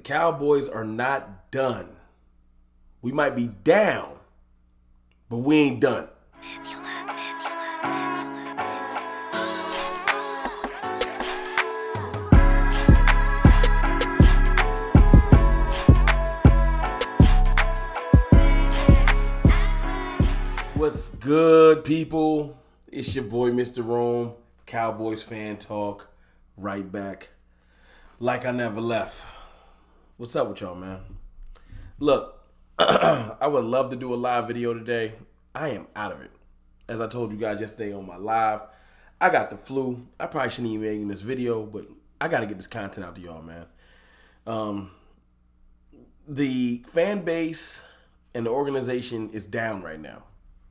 Cowboys are not done. We might be down, but we ain't done. What's good, people? It's your boy, Mr. Rome, Cowboys fan talk, right back. Like I never left. What's up with y'all, man? Look, I would love to do a live video today. I am out of it. As I told you guys yesterday on my live, I got the flu. I probably shouldn't even be making this video, but I got to get this content out to y'all, man. The fan base and the organization is down right now.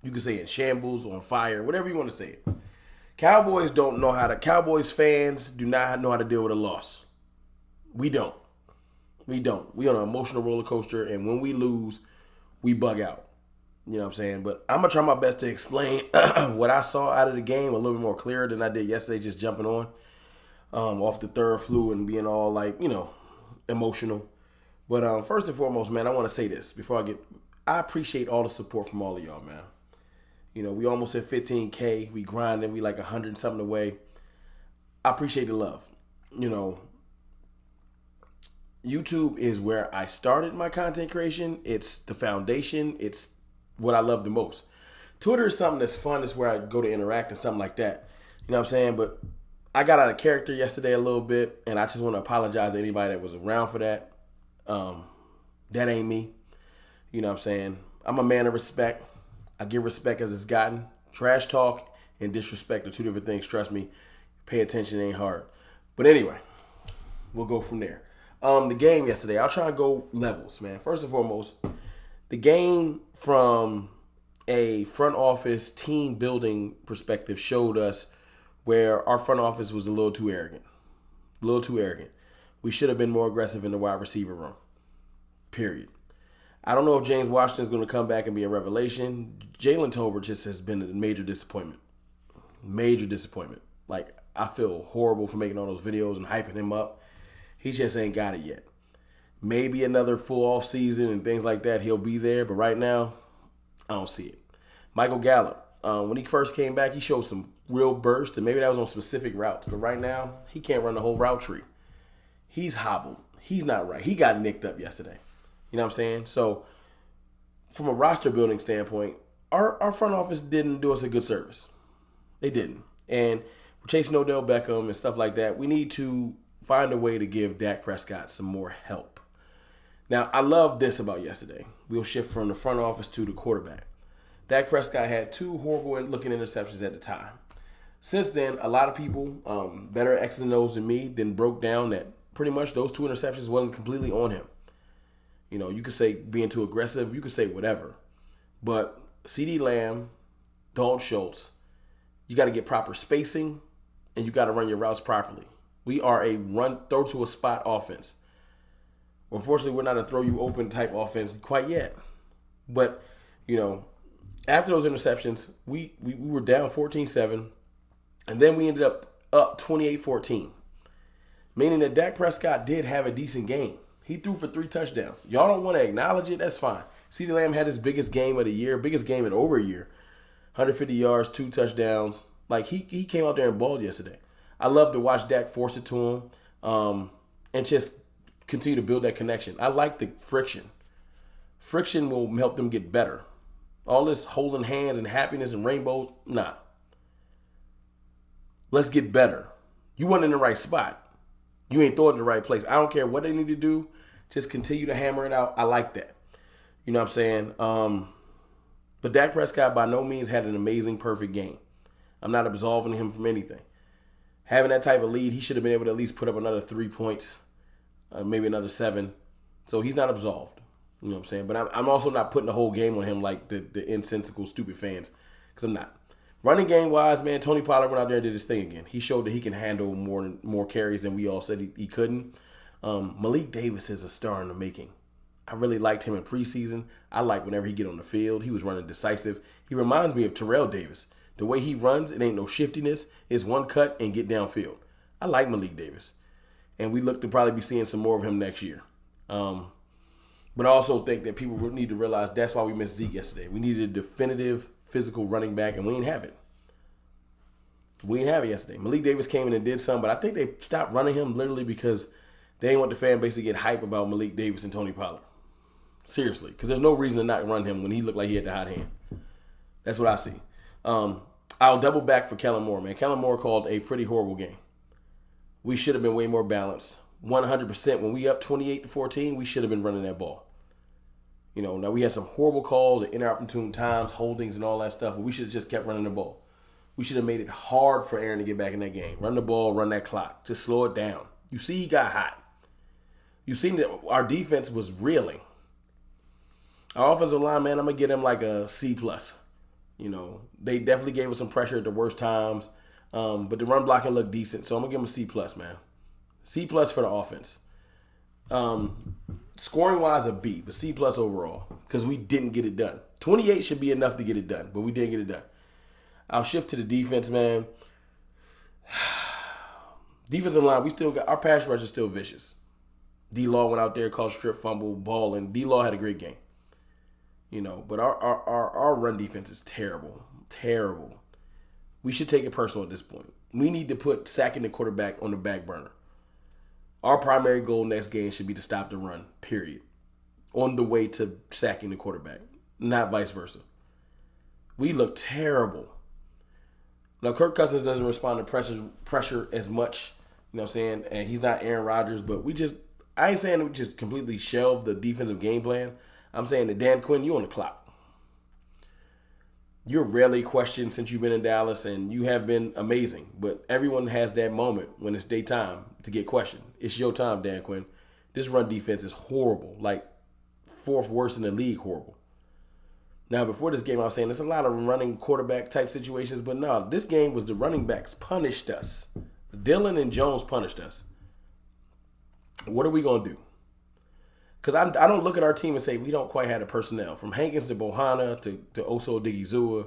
You can say in shambles, on fire, whatever you want to say it. Cowboys fans do not know how to deal with a loss. We don't. We on an emotional roller coaster, and when we lose, we bug out. You know what I'm saying? But I'm going to try my best to explain what I saw out of the game a little bit more clearer than I did yesterday, just jumping on off the third flu and being all emotional. But first and foremost, man, I want to say this before I appreciate all the support from all of y'all, man. You know, we almost hit 15K. We grinding. We like 100 and something away. I appreciate the love. You know, YouTube is where I started my content creation. It's the foundation. It's what I love the most. Twitter is something that's fun. It's where I go to interact and something like that. You know what I'm saying? But I got out of character yesterday a little bit, and I just want to apologize to anybody that was around for that. That ain't me. You know what I'm saying? I'm a man of respect. I give respect as it's gotten. Trash talk and disrespect are two different things. Trust me. Pay attention, ain't hard. But anyway, we'll go from there. The game yesterday, I'll try and go levels, man. First and foremost, the game from a front office team building perspective showed us where our front office was a little too arrogant. We should have been more aggressive in the wide receiver room. Period. I don't know if James Washington is going to come back and be a revelation. Jalen Tolbert just has been a major disappointment. Like, I feel horrible for making all those videos and hyping him up. He just ain't got it yet. Maybe another full off season and things like that, he'll be there. But right now, I don't see it. Michael Gallup, when he first came back, he showed some real burst, and maybe that was on specific routes. But right now, he can't run the whole route tree. He's hobbled. He's not right. He got nicked up yesterday. You know what I'm saying? So, from a roster building standpoint, our front office didn't do us a good service. They didn't. And we're chasing Odell Beckham and stuff like that. We need to find a way to give Dak Prescott some more help. Now, I love this about yesterday. We'll shift from the front office to the quarterback. Dak Prescott had two horrible-looking interceptions at the time. Since then, a lot of people, better X's and O's than me, then broke down that pretty much those two interceptions wasn't completely on him. You know, you could say being too aggressive. You could say whatever. But CeeDee Lamb, Dalton Schultz, you got to get proper spacing, and you got to run your routes properly. We are a throw to a spot offense. Unfortunately, we're not a throw you open type offense quite yet. But, you know, after those interceptions, we were down 14-7, and then we ended up 28-14, meaning that Dak Prescott did have a decent game. He threw for 3 touchdowns. Y'all don't want to acknowledge it? That's fine. CeeDee Lamb had his biggest game of the year, biggest game in over a year. 150 yards, 2 touchdowns. Like, he came out there and balled yesterday. I love to watch Dak force it to him and just continue to build that connection. I like the friction. Friction will help them get better. All this holding hands and happiness and rainbows, nah. Let's get better. You weren't in the right spot. You ain't throwing it in the right place. I don't care what they need to do. Just continue to hammer it out. I like that. You know what I'm saying? But Dak Prescott by no means had an amazing, perfect game. I'm not absolving him from anything. Having that type of lead, he should have been able to at least put up another 3 points, maybe another 7. So he's not absolved. You know what I'm saying? But I'm also not putting the whole game on him like the insensical, stupid fans, because I'm not. Running game wise, man, Tony Pollard went out there and did his thing again. He showed that he can handle more carries than we all said he couldn't. Malik Davis is a star in the making. I really liked him in preseason. I like whenever he get on the field. He was running decisive. He reminds me of Terrell Davis. The way he runs, it ain't no shiftiness. It's one cut and get downfield. I like Malik Davis. And we look to probably be seeing some more of him next year. Um, but I also think that people need to realize that's why we missed Zeke yesterday. We needed a definitive physical running back, and we didn't have it. We didn't have it yesterday. Malik Davis came in and did some, but I think they stopped running him literally because they didn't want the fan base to get hype about Malik Davis and Tony Pollard. Seriously, because there's no reason to not run him when he looked like he had the hot hand. That's what I see. I'll double back for Kellen Moore, man. Kellen Moore called a pretty horrible game. We should have been way more balanced. 100%. When we up 28-14, we should have been running that ball. Now we had some horrible calls at inopportune times, holdings, and all that stuff, but we should have just kept running the ball. We should have made it hard for Aaron to get back in that game. Run the ball, run that clock. Just slow it down. You see he got hot. You seen that our defense was reeling. Our offensive line, man, I'm going to get him like a C+. They definitely gave us some pressure at the worst times, but the run blocking looked decent, so I'm going to give him a C+, man. C+ for the offense. Scoring-wise, a B, but C+ overall, because we didn't get it done. 28 should be enough to get it done, but we didn't get it done. I'll shift to the defense, man. Defensive line, we still got our pass rush is still vicious. D-Law went out there, called strip fumble, ball, and D-Law had a great game. But our run defense is terrible. Terrible. We should take it personal at this point. We need to put sacking the quarterback on the back burner. Our primary goal next game should be to stop the run, period. On the way to sacking the quarterback, not vice versa. We look terrible. Now, Kirk Cousins doesn't respond to pressure as much, you know what I'm saying? And he's not Aaron Rodgers, but I ain't saying we just completely shelved the defensive game plan. I'm saying that Dan Quinn, you on the clock. You're rarely questioned since you've been in Dallas, and you have been amazing. But everyone has that moment when it's daytime to get questioned. It's your time, Dan Quinn. This run defense is horrible, like fourth worst in the league horrible. Now, before this game, I was saying there's a lot of running quarterback type situations, but no, this game was the running backs punished us. Dillon and Jones punished us. What are we going to do? Because I don't look at our team and say we don't quite have the personnel. From Hankins to Bohanna to Oso Odigizua,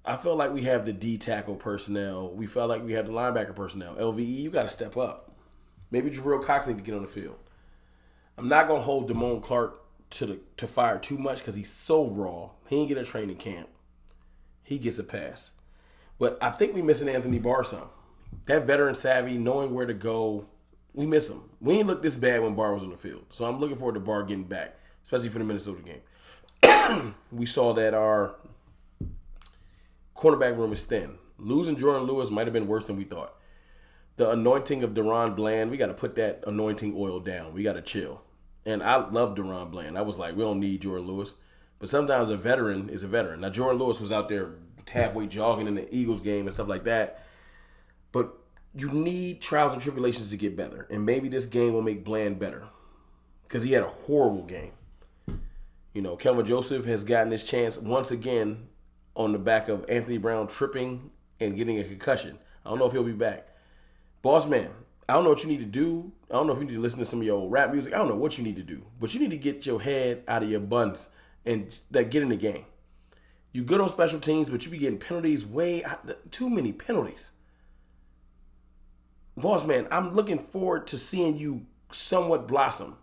I feel like we have the D tackle personnel. We felt like we had the linebacker personnel. LVE, you got to step up. Maybe Jabril Cox need to get on the field. I'm not going to hold Damone Clark to fire too much because he's so raw. He ain't get a training camp. He gets a pass. But I think we missing Anthony Barr some. That veteran savvy, knowing where to go, we miss him. We ain't look this bad when Barr was on the field. So I'm looking forward to Barr getting back, especially for the Minnesota game. We saw that our cornerback room is thin. Losing Jordan Lewis might have been worse than we thought. The anointing of Deron Bland, we got to put that anointing oil down. We got to chill. And I love Deron Bland. I was like, we don't need Jordan Lewis. But sometimes a veteran is a veteran. Now, Jordan Lewis was out there halfway jogging in the Eagles game and stuff like that. But you need trials and tribulations to get better. And maybe this game will make Bland better. Because he had a horrible game. Kelvin Joseph has gotten his chance once again on the back of Anthony Brown tripping and getting a concussion. I don't know if he'll be back. Boss man, I don't know what you need to do. I don't know if you need to listen to some of your old rap music. I don't know what you need to do. But you need to get your head out of your buns and get in the game. You good on special teams, but you be getting penalties too many penalties. Boss man, I'm looking forward to seeing you somewhat blossom.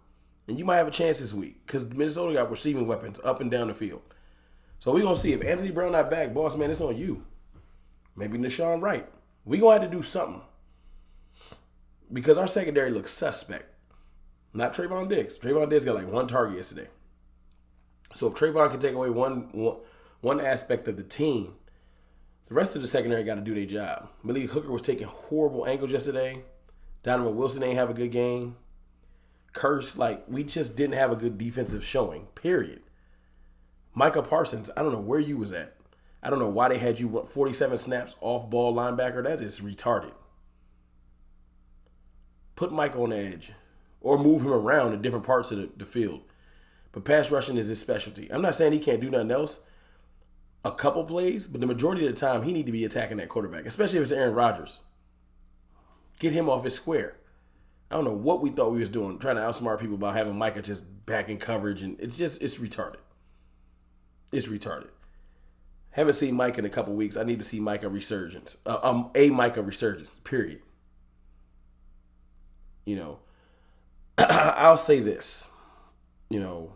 And you might have a chance this week because Minnesota got receiving weapons up and down the field. So we're going to see if Anthony Brown not back, boss man, it's on you. Maybe Nashawn Wright. We're going to have to do something. Because our secondary looks suspect. Not Trayvon Diggs. Trayvon Diggs got like one target yesterday. So if Trayvon can take away one aspect of the team, the rest of the secondary got to do their job. Malik Hooker was taking horrible angles yesterday. Donovan Wilson ain't have a good game. Curse, we just didn't have a good defensive showing, period. Micah Parsons, I don't know where you was at. I don't know why they had you 47 snaps off-ball linebacker. That is retarded. Put Mike on the edge or move him around in different parts of the field. But pass rushing is his specialty. I'm not saying he can't do nothing else. A couple plays, but the majority of the time he need to be attacking that quarterback, especially if it's Aaron Rodgers. Get him off his square. I don't know what we thought we was doing, trying to outsmart people about having Micah just back in coverage, and it's retarded. It's retarded. Haven't seen Micah in a couple weeks. I need to see Micah resurgence. A Micah resurgence, period. I'll say this. You know,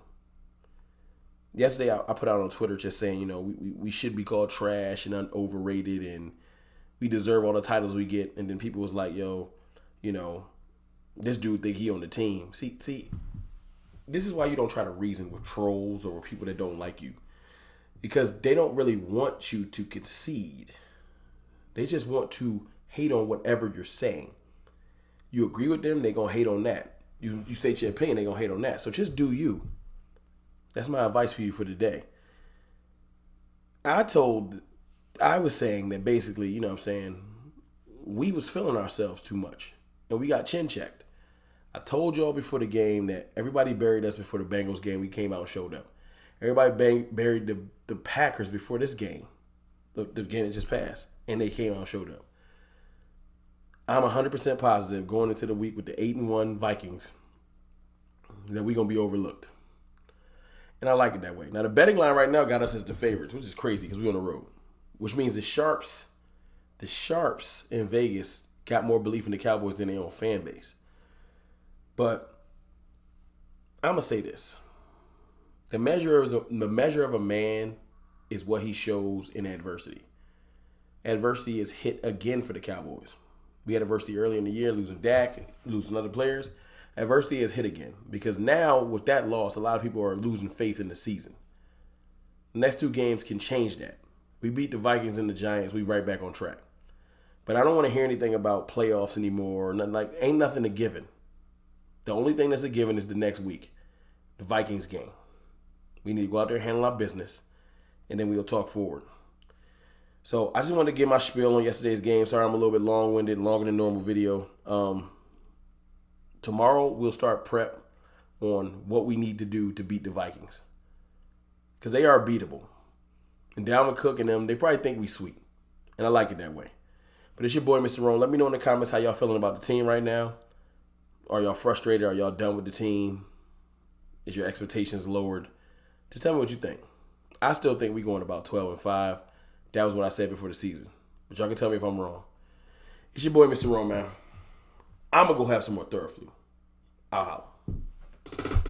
yesterday I put out on Twitter just saying, we should be called trash and overrated and we deserve all the titles we get. And then people was like, yo, this dude think he on the team. See, this is why you don't try to reason with trolls or with people that don't like you. Because they don't really want you to concede. They just want to hate on whatever you're saying. You agree with them, they're going to hate on that. You state your opinion, they're going to hate on that. So just do you. That's my advice for you for today. I was saying that basically, we was feeling ourselves too much. And we got chin checked. I told y'all before the game that everybody buried us before the Bengals game. We came out and showed up. Everybody buried the Packers before this game. The game that just passed. And they came out and showed up. I'm 100% positive going into the week with the 8-1 Vikings that we're going to be overlooked. And I like it that way. Now, the betting line right now got us as the favorites, which is crazy because we're on the road. Which means the Sharps in Vegas got more belief in the Cowboys than their own fan base. But I'm going to say this. The measure of a man is what he shows in adversity. Adversity is hit again for the Cowboys. We had adversity early in the year, losing Dak, losing other players. Adversity is hit again because now with that loss, a lot of people are losing faith in the season. The next two games can change that. We beat the Vikings and the Giants. We right back on track. But I don't want to hear anything about playoffs anymore. Ain't nothing a given. The only thing that's a given is the next week, the Vikings game. We need to go out there and handle our business, and then we'll talk forward. So I just wanted to get my spiel on yesterday's game. Sorry I'm a little bit long-winded, longer than normal video. Tomorrow we'll start prep on what we need to do to beat the Vikings. Because they are beatable. And Dalvin Cook and them, they probably think we sweet. And I like it that way. But it's your boy, Mr. Rome. Let me know in the comments how y'all feeling about the team right now. Are y'all frustrated? Are y'all done with the team? Is your expectations lowered? Just tell me what you think. I still think we're going about 12-5. That was what I said before the season. But y'all can tell me if I'm wrong. It's your boy, Mr. Rome, man. I'm going to go have some more Theraflu. I'll holla.